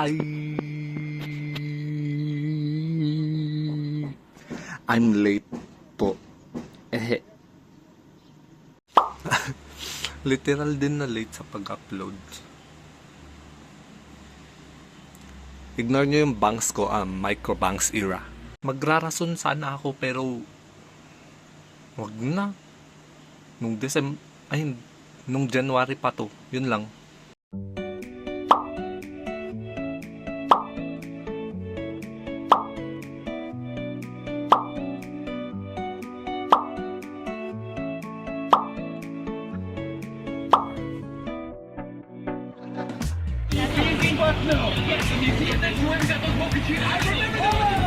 Hi! I'm late po. Literal din na late sa pag-upload. Ignore nyo yung bangs ko, micro bangs era. Magrarason sana ako pero wag na. Nung January pa to. Yun lang.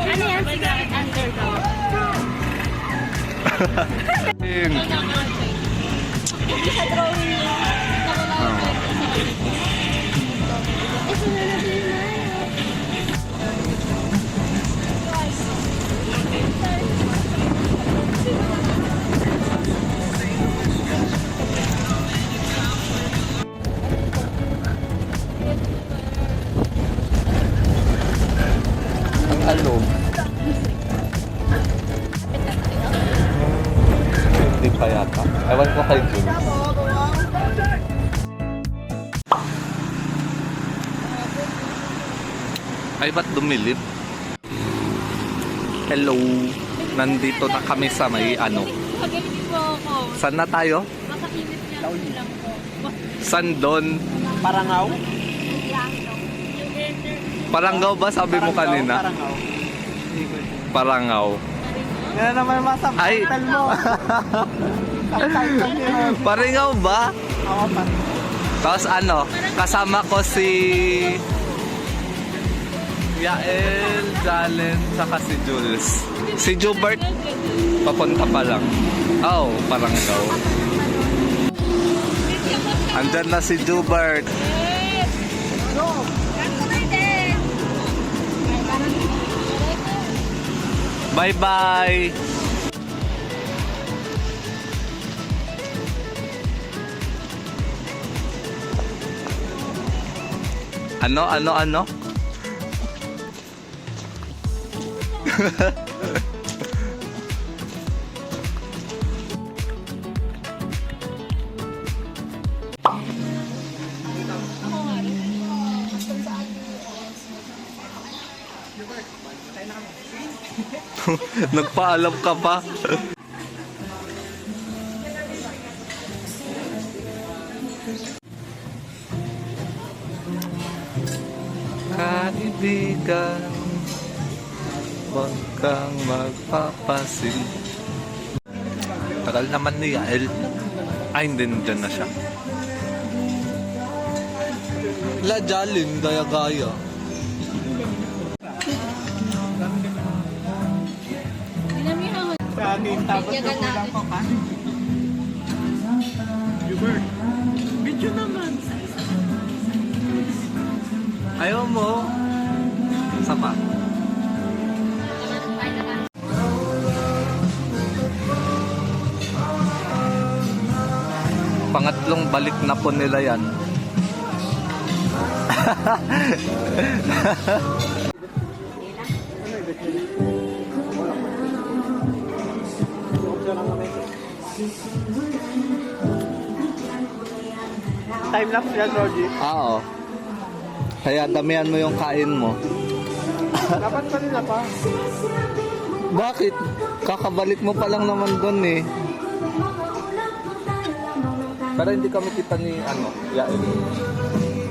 Ano yan? Cigarette underdog. Hindi sa drawing niya. Ito na natin na. Ang alog. Hindi pa yata. Ewan ko kay Jules. Ay, ba't dumilip? Hello. Nandito na kami sa may ano. Pag-ibig po ako. Saan na tayo? Makainit lang po. Saan doon? Parangaw? Parangaw ba sabi mo kanina? Parangaw. Parangaw. Yan na naman masa Ay. title mo. Ang title niya. Parangaw ba? Oo, pa. Tapos ano, kasama ko si Yael, Jalen, saka si Jules. Si Jubert, papunta pa lang. Oh, Parangaw. Andyan na si Jubert. Bye-bye! Ano? Nagpaalam ka pa. Kaibigan, huwag kang magpapasin. Tagal naman ni Yael. Ay, hindi, dyan na siya. La Jalin, gaya-gaya. Kanin, tapos nakulang ko ka. Hubert, video naman. Ayaw mo. Isa pa. Pangatlong balik na po nila yan. Time lapse yan, Rogie. Oo. Kaya damihan mo yung kain mo. Dapat pa nila pa. Bakit? Kakabalik mo pa lang naman doon eh. Pero hindi kami kita ni Yael.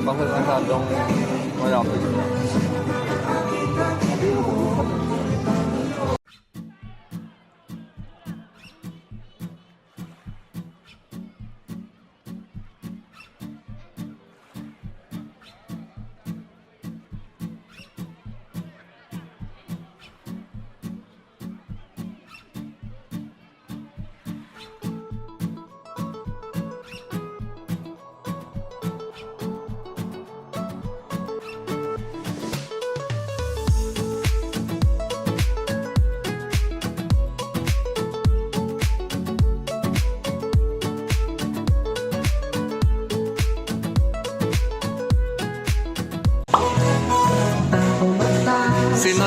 Bakit masyadong malapit na.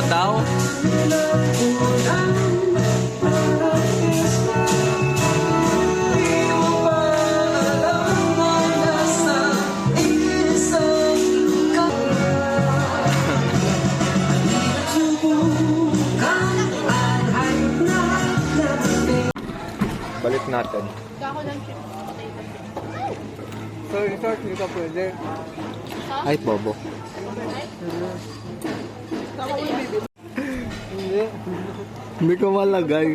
daw. Balik natin. Kako lang siya. So, resort, hindi ka pwede. Ay, bobo. Tama ko yung baby. Hindi. Hindi ko malagay.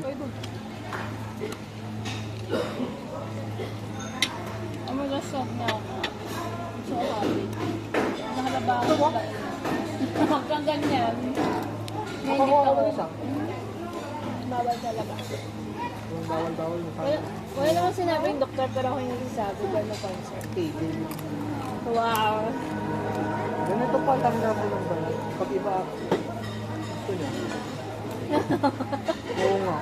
Ang mga soft na ako. So happy. Nakalaba ako. Hanggang ganyan. Ngayon Ako dito isa. bawal talaga. Bawal mo sa Wala naman sinabi yung doktor pero ako yung nagsasabi dahil na concert. baby. Wow. Ganito pa lang na mo ng balat. Pag iba, gusto niya. Oo nga.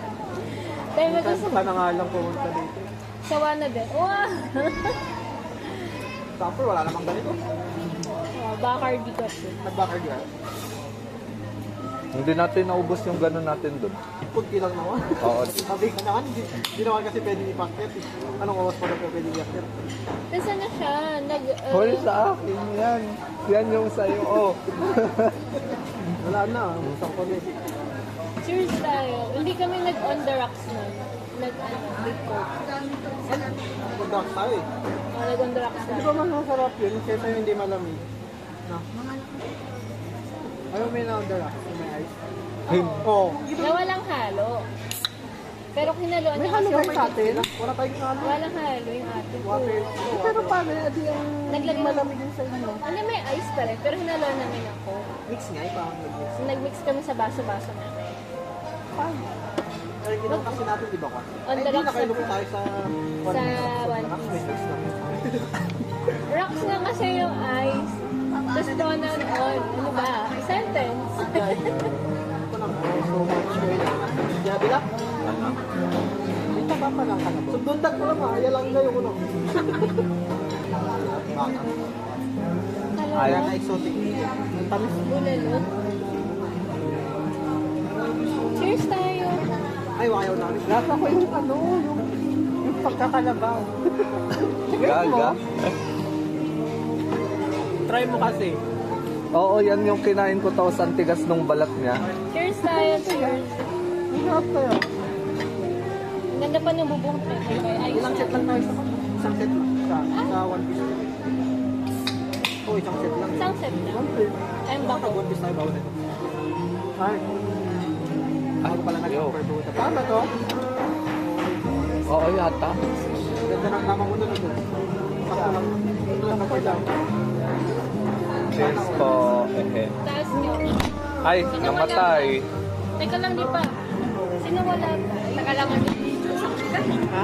Tayo mag-isa. Ka na nga lang pumunta dito. Sawa na din. Wow! Tapos wala namang ganito. Bacardi kasi. Nag-backer yan. Hindi natin naubos yung gano'n natin dun. Kunti lang naman. Oo. Sabi ka naman, hindi naman kasi pwede ipakit. Anong oras pa na pwede ipakit? Tapos ano siya? Hoy, sa akin yan. Yan yung sa'yo. Oh. Wala na, usang ko na. Cheers tayo. Hindi kami nag-on the rocks nun. Nag-big coke. Mag-duck tayo eh. Nag-on the rocks Hindi tayo. ba man masarap yun? Kaya tayo hindi malamig. Na? Ayaw may na-order ah. May ice. Oo. Na walang halo. Pero kinaloan May niya halo kasi kayo sa atin? Wala tayong halo. walang halo yung ate ko. Water. Pero paano? Adi ang Naglagay- malamig yun sa inyo. Ano may ice pa rin, pero hinaloan namin ako. Mix nga, ipang nag-mix. Nag-mix kami sa baso-baso namin. Paano? Ay, ginawa kasi natin, di ba ko? On the Hindi rocks na kayo na- lupo tayo sa... Sa One Rocks, Piece. may mix na. Rocks na kasi yung ice. Tapos doon on. Ano ba? Sentence. Ito lang, so much oil. Yabi lang? May taba pa lang ka na. Sundundag mo lang, ayaw lang na yung ulo. Baka. Ayaw na exotic. Ang tamis. Bulalo. Cheers tayo. Ay, ayaw namin. Lasa ko yung ano, yung pagkakalabaw. Gaga. Try mo kasi. Oo, yan yung kinain ko tapos ang tigas nung balat niya. Cheers tayo. Cheers. Ang sarap tayo. Ang ganda pa ng bubong ko. Ay, Ilang set lang tayo sa isang set lang. Sa One Piece. Oo, isang set lang. Isang set na. One Piece. Ayun Baka bako. One Piece tayo bawal ito. Ay. Ako pala Yo. nag-compare to. Tama to? Oo, yata. Ganda ng tama mo doon. Sakto lang. Ito lang kapag lang. Cheers po. Ehe. Taas nyo. Ay, namatay. Teka lang, di pa. Sino wala pa? Teka lang, ano? Ha?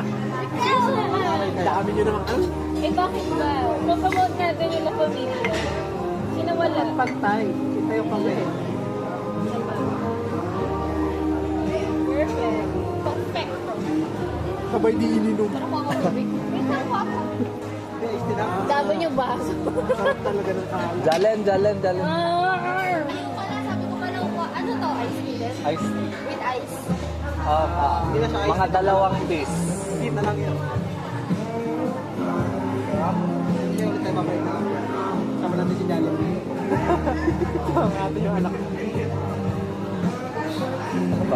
Cheers na nga. Dami nyo naman. Ano? Eh, bakit ba? Promote natin yung La Familia. Sino wala? Pantay. Kita yung kami. Perfect. Perfect. Sabay di ininom. Pero kung ako tubig, wait lang po ako. Kaya istinap. Dabo niyo baso. Sarap talaga ng kahalan. Jalen, Jalen, Jalen. Wala, sabi ko pa lang po, ano to? Ice cream? Ice tea. With ice. Hindi na siya ice. Mga dalawang piece. Hindi na lang yun. Hindi ulit tayo babalik na. Sama natin si Jalen. Sama natin yung anak.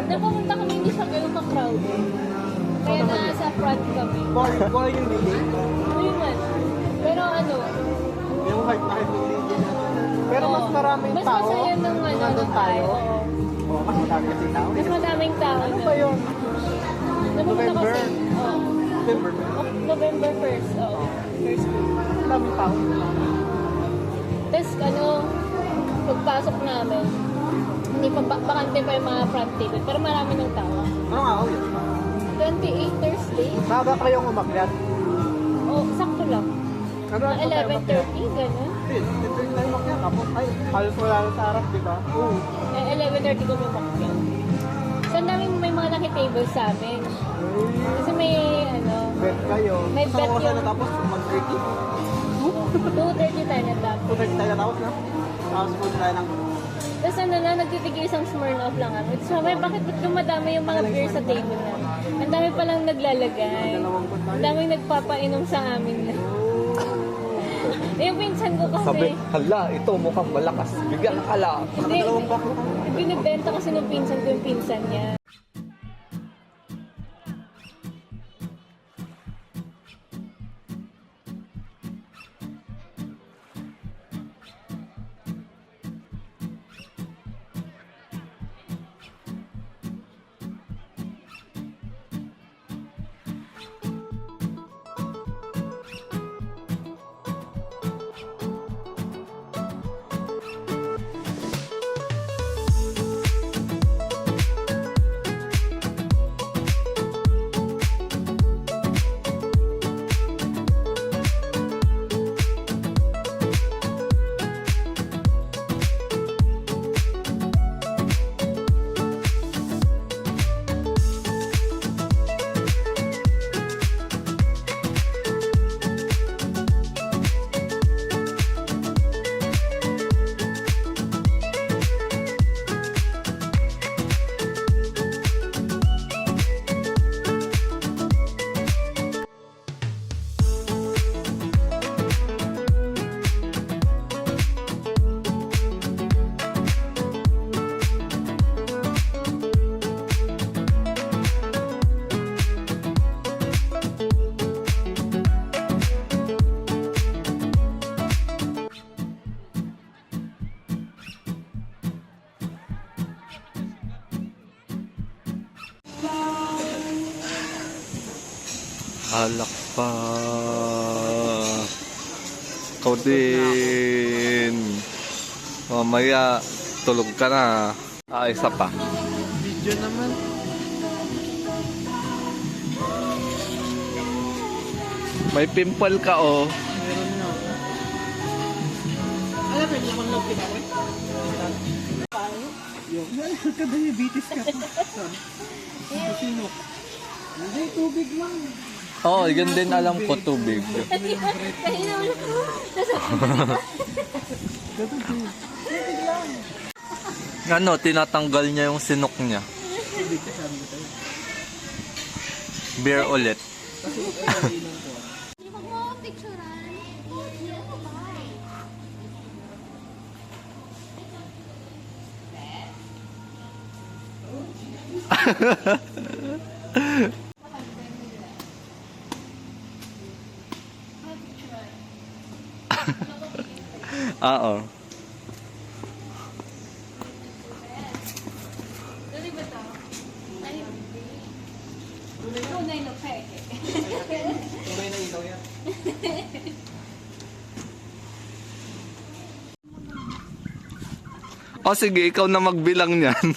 Napumunta kami, hindi siya ganun ka-crowded. Kaya nasa front kami. Boring yung DJ. Ayun man. Pero ano, Yung hype na hype yung DJ na. Pero mas oo, maraming mas tao. masaya nung nung ano, nandun tayo. oo. Oo, mas marami kasi tao. Mas madaming tao. Ano ba yun? Napumunta November? kasi, oo. November. November 1st, oo. First week. Maraming tao. Tapos ano, pagpasok namin, hindi pa bakante pa yung mga front table, pero marami ng tao. Ano nga ako yun? 28 Thursday? Baba kayong umakyat. Oh, sakto lang. Ano Mga 11:30, gano'n. Ito yung tayo umakyat. Tapos, ay, halos wala na sa harap, di ba? Oo. Eh, 11:30 kami umakyat. So, ang daming may mga nakitable sa amin. Kasi may, ano, Bet kayo. May Sa bet oras yung- na tapos, 1:30. 2:30 tayo natapos. 2:30 tayo natapos na. Tapos punta tayo ng Tapos ano na, nagtitigil isang Smirnoff lang ako. Sabi, bakit ba't dumadami yung mga beer sa table na? Ang dami palang naglalagay. Ang dami nagpapainom sa amin na. Yung pinsan ko kasi, Sabi, hala, ito mukhang malakas. Bigyan ka lang. hindi, binibenta kasi ng pinsan ko yung pinsan niya. Alak pa. Ikaw din. Mamaya, tulog ka na. Isa pa. Video naman. May pimple ka, oh. Meron na. Alam mo, hindi naman lang pinari. Yung, ka diabetes ka. Saan? Sino? Hindi, tubig lang. Oo, yun din alam ko, tubig. Kanina mo Ano, tinatanggal niya yung sinok niya. Tubig ka sabi tayo. Beer ulit. Kasi ito yung inom ko. Huwag mo ako picturean. Oo. Dali ba ito? Ay, tunay na peke. Tunay na ilaw yan. O sige, ikaw na magbilang niyan.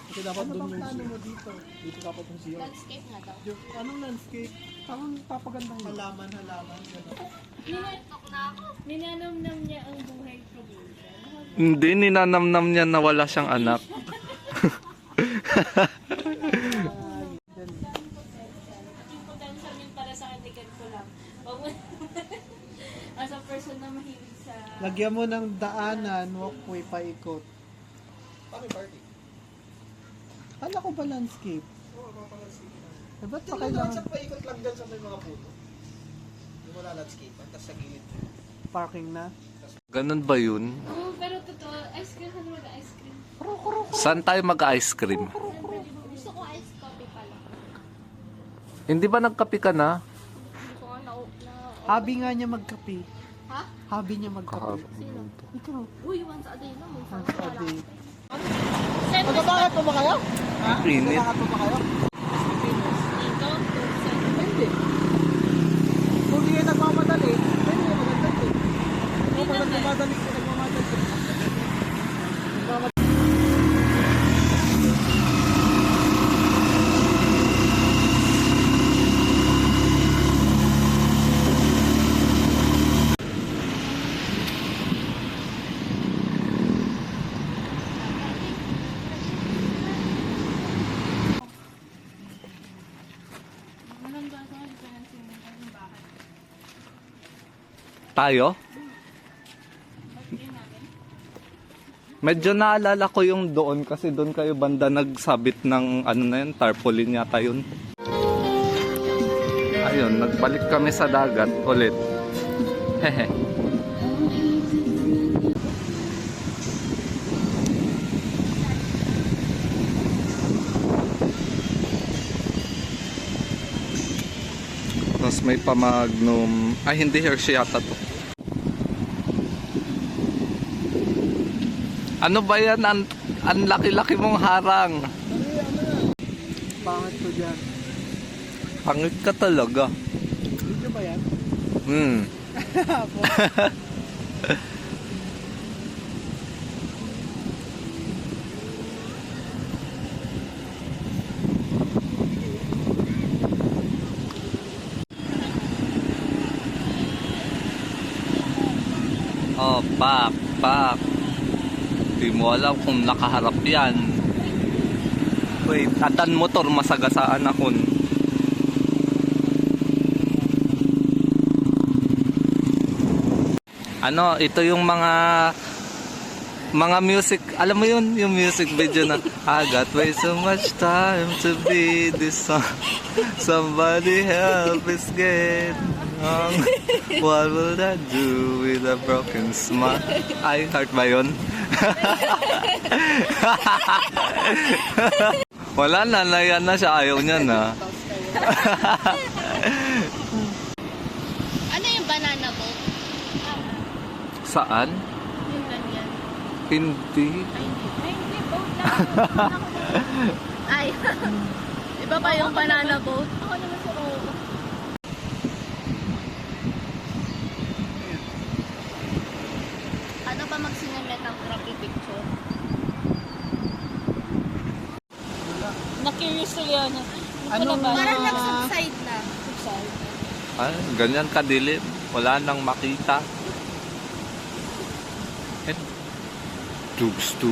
Kasi dapat doon yung plano mo dito. Dito dapat yung siyo. Landscape nga daw. Yung anong landscape? Parang papagandang halaman. Gano'n. Ninanamnam niya ang buhay probinsya. Hindi, ninanamnam niya na wala siyang anak. Yung potential yun para sa katikan ko lang. Huwag mo- As a person na mahilig sa... Lagyan mo ng daanan, walkway, paikot. Paano yung party? Kala ko ba landscape? Oo, papalandscape na. Eh, ba't pa Tingnan naman kailangan sa paikot lang dyan sa may mga puto. Yung wala landscape, tapos sa gilid. parking na? Ganun ba yun? Oo, pero totoo. Ice cream, ano mag-ice cream? Saan tayo mag-ice cream? Gusto ko ice coffee pala. Hindi ba nagkape ka na? Gusto ko na... Hobby nga niya magkape. Ha? Hobby niya magkape. Sino? Ikaw. Uy, once a day naman. Once a day. Send mo Magbabayad pa ba kayo? Ha? Init. Magbabayad pa ba kayo? dito. Hindi. Kung di kayo nagmamadali, pwede kayo magandang din. Kung nagmamadali, Tayo? Medyo naalala ko yung doon kasi doon kayo banda nagsabit ng ano na yun, tarpaulin yata yun. Ayun, nagbalik kami sa dagat ulit. Hehe. Tapos may pamagnum. Ay, hindi Hershey yata to. Ano ba yan? Ang laki-laki mong harang. Pangit ko dyan. Pangit ka talaga. Video ba yan? Oh, pak. Di mo alam kung nakaharap yan. Wait, atan motor masagasaan ako. Ano, ito yung mga music, alam mo yun, yung music video na I got way so much time to be this song. Somebody help us get on. What will I do with a broken smile? Ay, heart ba yun? Wala na, nayan na siya, ayaw niya na. Ano yung banana boat? Saan? Yung ganyan. Hindi. Hindi, boat lang. Ay. Iba ba yung banana boat? Ako naman sa Roma. Ano ba magsinemet ang crappy picture? Na-curious tuloy yun. Parang nag-subside na. Subside. Ay, ganyan kadilim. Wala nang makita. Tugs.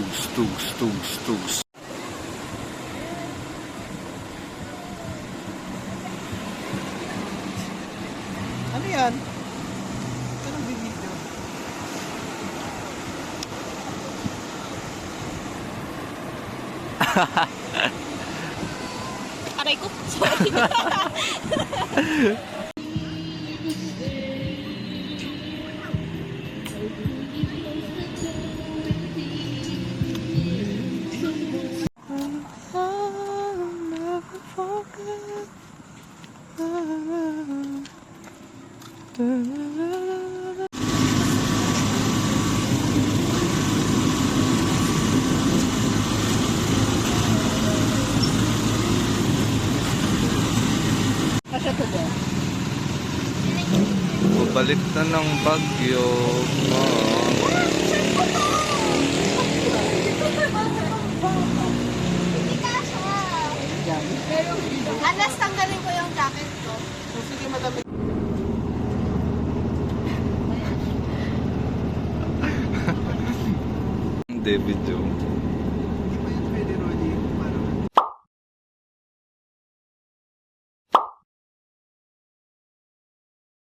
Ano yan? Ito nang video. Aray ko. Sorry. Kasya to ba? Balik na ng Bagyo. Alas, tanggalin ko yung jacket ko. So, sige madam. David Jones.